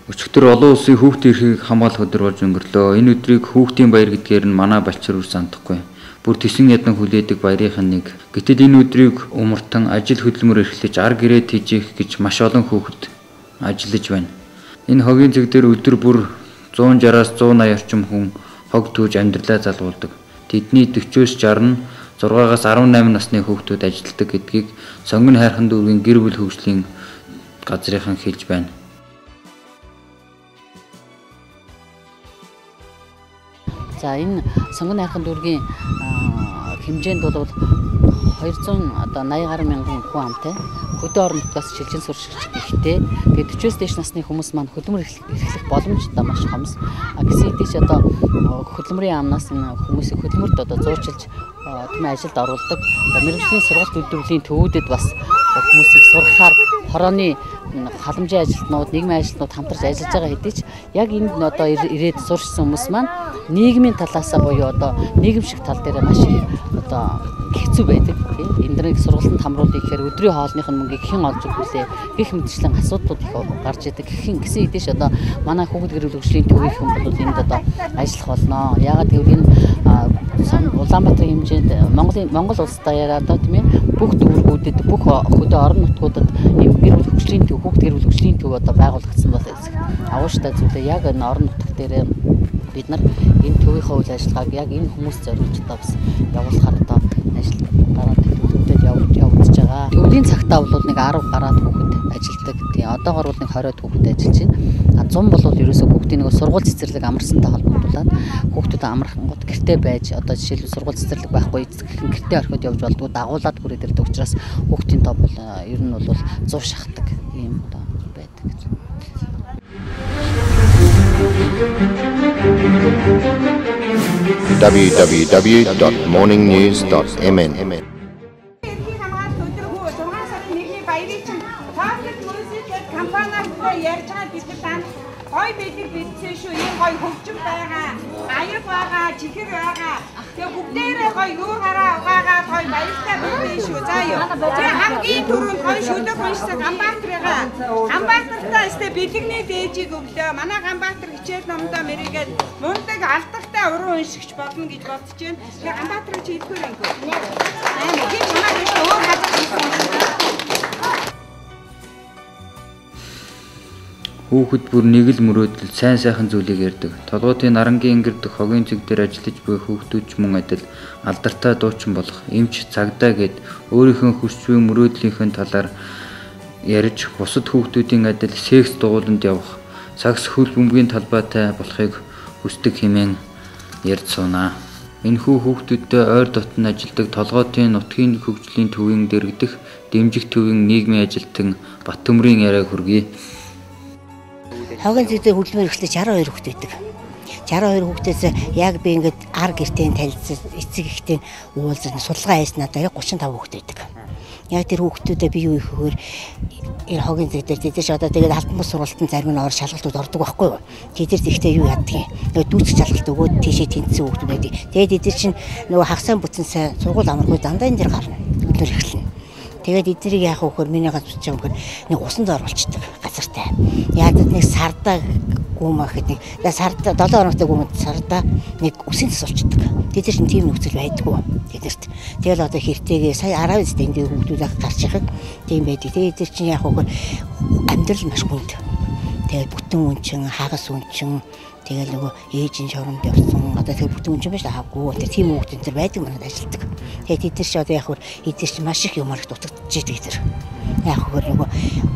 Өчигдөр олон улсын хүүхдийн эрхийг хамгаалах өдөр болж өнгөрлөө. Энэ өдрийг хүүхдийн баяр гэдгээр нь манай Балчир үр сандахгүй. Бүр тэсэн ядан хүлээдэг баярынхан нэг. Гэтэл энэ өдрийг умартан ажил хөдөлмөр эрхлэж ар гэрээ тэжээх гэж маш олон хүүхэд ажиллаж байна. Энэ хогийн зэг дээр өдөр бүр 160-аас 180 орчим хүн хог түүж амьдралаа залгуулдаг. Тэдний 40-с 60 нь 6-аас 18 насны хүүхдүүд ажилладаг гэдгийг Сонгон хайрхан дүүргийн гэр бүл хөгжлийн газрынхан хэлж байна. За энэ Сонгон хайрхан дүүргийн хэмжээнд бол 280 гаруй мянган хүн амтай хөдөө орон нутгаас шилжин сурч ихтэй. Тэгээд 40-с дээш насны хүмүүс маань хөдөлмөр эрхлэх боломж одоо маш хомс. Гэсэн хэдий ч одоо хөдөлмөрийн яамнаас энэ хүмүүсийг хөдөлмөрт одоо зуурчилж тийм ажилд оруулдаг. Мэргэжлийн сургалт үйлдвэрлэлийн төвүүдэд бас хүмүүсийг сургахаар хорооны халамжийн ажилтнууд, нийгмийн ажилтнууд хамтарч ажиллаж байгаа хэдий ч яг энэ одоо ирээд сурчсан хүмүүс маань нийгмийн талаасаа буюу одоо нийгэмшиг тал дээр маш их одоо хэцүү байдаг. Энд дэрийг сургалтанд хамруулъя гэхээр өдрийн хоолных нь мөнгийг хэн олж өгөх вэ? Гэх мэтчлэн асуудлууд их гарч идэг. Гэсэн хэдий ч одоо манай хүүхд гэр бүл хөгжлийн төвийнхэн бол энд одоо ажиллах болно. Яагаад гэвэл энэ Улаанбаатарын хэмжээнд Монгол улс даяараа одоо тийм ээ бүх дүүргүүдэд бүх хөдөө орон нутгуудад энэ гэр бүл хөгжлийн төв, хүүхд гэр бүл хөгжлийн төв одоо байгуулагдсан бол агууштай зүйлээ яг энэ орон нутг дээр бид нар энэ төвийнхөө үйл ажиллагааг яг энэ хүмүүс зориулж одоо бас явуулахаар одоо ажил дараа төлөвлөлтөд явагдаж байгаа. Төвлийн цагтаа бол нэг 10 гараад хүүхэд ажилладаг. Тэгээ одоогор бол нэг 20 хүүхэд ажиллаж байна. 100 бол ерөөсөө хүүхдийн нэг сургууль цэцэрлэг амарсантай холбогдуулаад хүүхдүүд амархангууд гэртээ байж одоо жишээлбэл сургууль цэцэрлэг байхгүй гэртээ орхиод явж болдгоо дагуулад хүрээд ирдэг учраас хүүхдийн тоо бол ер нь бол 100 шахдаг юм одоо байдаг. www.morningnews.mn Гой бидэг бидсэн шүү. Энэ гой хөгжим байгаа. Аяг байгаа, чихэр байгаа. Тэгээ бүгдээрээ гой нүүр хараа угаагаа гой баяртай бидсэн шүү. За юу. Тэгээ хамгийн түрүүнд гой шүлэг уншсан Ганбаатарыгаа. Ганбаатартай өстэй бэлэгний дээжийг өглөө. Манай Ганбаатар хичээл номдоо мэрийгээд мундаг алдартай уран уншигч болно гэж бодож байна. Тэгээ Ганбаатар чи хэлэхээр ангөө. Аа би чамаа гэж өөр газар хэлсэн. Хүүхэд бүр нэг л мөрөөдөл сайн сайхан зүйлийг ярьдаг. Толгойтын нарангийн ингэрдэх хогийн зэг дээр ажиллаж буй хүүхдүүд ч мөн адил алдартай дуучин болох эмч цагдаа гэд өөрийнхөө хүсч буй мөрөөдлийнхээ талаар ярьж бусад хүүхдүүдийн адил секс дугууланд явах, сакс хөл бөмбөгийн талбайтай болохыг хүсдэг хэмээн ярьж сунаа. Энэхүү хүүхдүүдтэй ойр дотн ажилладаг толгойтын нутгийн хөгжлийн төвийн дэргэдэх дэмжих төвийн нийгмийн ажилтан Баттөмрийн яриаг хүргэе. Хогийн зэг дээр хөдөлмөр эрхлэж 62 хүүхэд байдаг. 62 хүүхдээс яг би ингээд ар гэртээ танилцсан эцэг ихтэй уулзсан судалгаа хийсэн надад яг 35 хүүхэд байдаг. Яг тэр хүүхдүүдээ би юу ихээр энэ хогийн зэг дээр тэдэж одоо тэгээд алтан бус сургалтын зарим нь ор шалгалтууд ордог байхгүй юу. Тэдэр ихтэй юу яадгийг нөгөө дүүцэх шалгалт өгөөд тийшээ тэнцсэн хүүхдүүд байдаг. Тэгээд эдгээр чинь нөгөө хагасаа бүтэнсээ сургууль амаргүй дандаа энэ дэр гарна. Хөдөлмөр эрхлэнэ. Тэгээд эднийг яах вэ гэхээр миний газ бичиж байгаа юм нэг усан зор болчдөг газартай. Яадад нэг сардаа гүмэх гэдэг. Тэгээд сардаа 7 хоногтой гүмэд сардаа нэг усын цас болчдөг. Тэд чинь тийм нөхцөл байдгүй. Тэдэрт. Тэгэл одоо хэртэйгээ сая 19 дэнд хүүхдүүд гарч ирэх тийм байдаг. Тэгээд эдгээр чинь яах вэ гэхээр амьдрал маш хүнд. Тэгээд бүтэн үнчин, хагас үнчин тэгэл нөгөө ээжийн шоронд явсан. Одоо тэр бүтэн үнчин байж хаагүй. Тэр тийм хүүхдүүд төр байдаг манад ажилтдаг. Тэгээд эдгээр ч одоо яг хөр эдгээр ч маш их юмар их дутагдж идэг эдгээр. Яг хөр нөгөө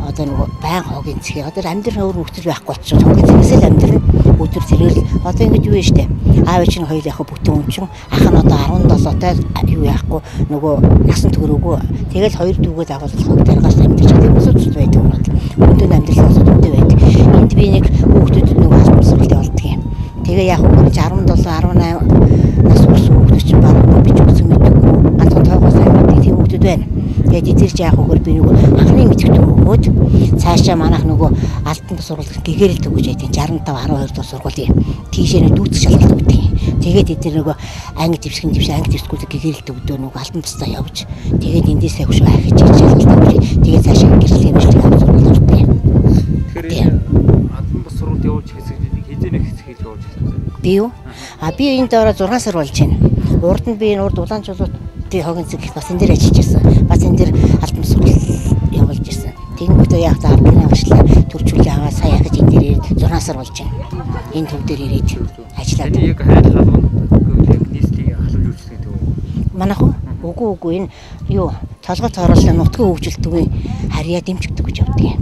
одоо нөгөө байн хогийн цэхээ одоо амьдрал өөр нөхцөл байхгүй болчихсон. Хогийн цэхээс л амьдрал өдөр тэрэл одоо ингэж юу вэ штэ. Аав чинь хоёул яг бүтэн үнчин. Ах нь одоо 17-тай юу яахгүй нөгөө насан төрөөгүй. Тэгэл хоёр дүүгээ дагуулж хог таргаас амьдрч байгаа юм уу байдаг юм. Өдөр амьдрал бас өдөө байдаг. Энд би нэг хүүхдүүд нөгөө хасмсралт явуулдаг юм. Тэгээ яг хөө 17 18 нас хүрсэн хүүхдүүд чинь баруун бич үсэн мэдгүй. Ганцхан тоогоос амьд тийм хүүхдүүд байна. Тэгээд эдгээр чи яг хөө би нөгөө анхны мэдхтэй өгөөд цаашаа манайх нөгөө алтан бус сургууль гэгэрэл төгөж байдیں۔ 65 12 дуус сургуулийн тийшээ нэг дүүцэх шалгалт өгдөг. Тэгээд эдгээр нөгөө анги дэвсгэн анги дэвсгүүл гэгэрэл төгдөө нөгөө алтан бусдаа явж тэгээд эндээсээ хөш хайхиж шалгалт өгдөг. Тэгээд цаашаа гэрэл хэмжлэг авах сургууль ордог. Тэгэхээр алтан бус хийж явуулж байсан. Би юу? Би энд ороо 6 сар болж байна. Урд нь би энэ урд Улаанчуулуудын хогин цэг их бас энэ дээр ажиллаж байсан. Бас энэ дээр албан сургууль явуулж ирсэн. Тэгэнгүүтээ яг за арганы ажлаа төрчүүлээ аваа сая ахиж энэ дээр ирээд 6 сар болж байна. Энэ төв дээр ирээд ажиллаад. Энэ яг хайр халуун яг нийслэлийг халуулж үүсгэх гэдэг үү? Манайх уу? Үгүй энэ юу толгой цорооллоо нутгийн хөгжилт үгүй харьяа дэмжигдэг гэж явдаг юм.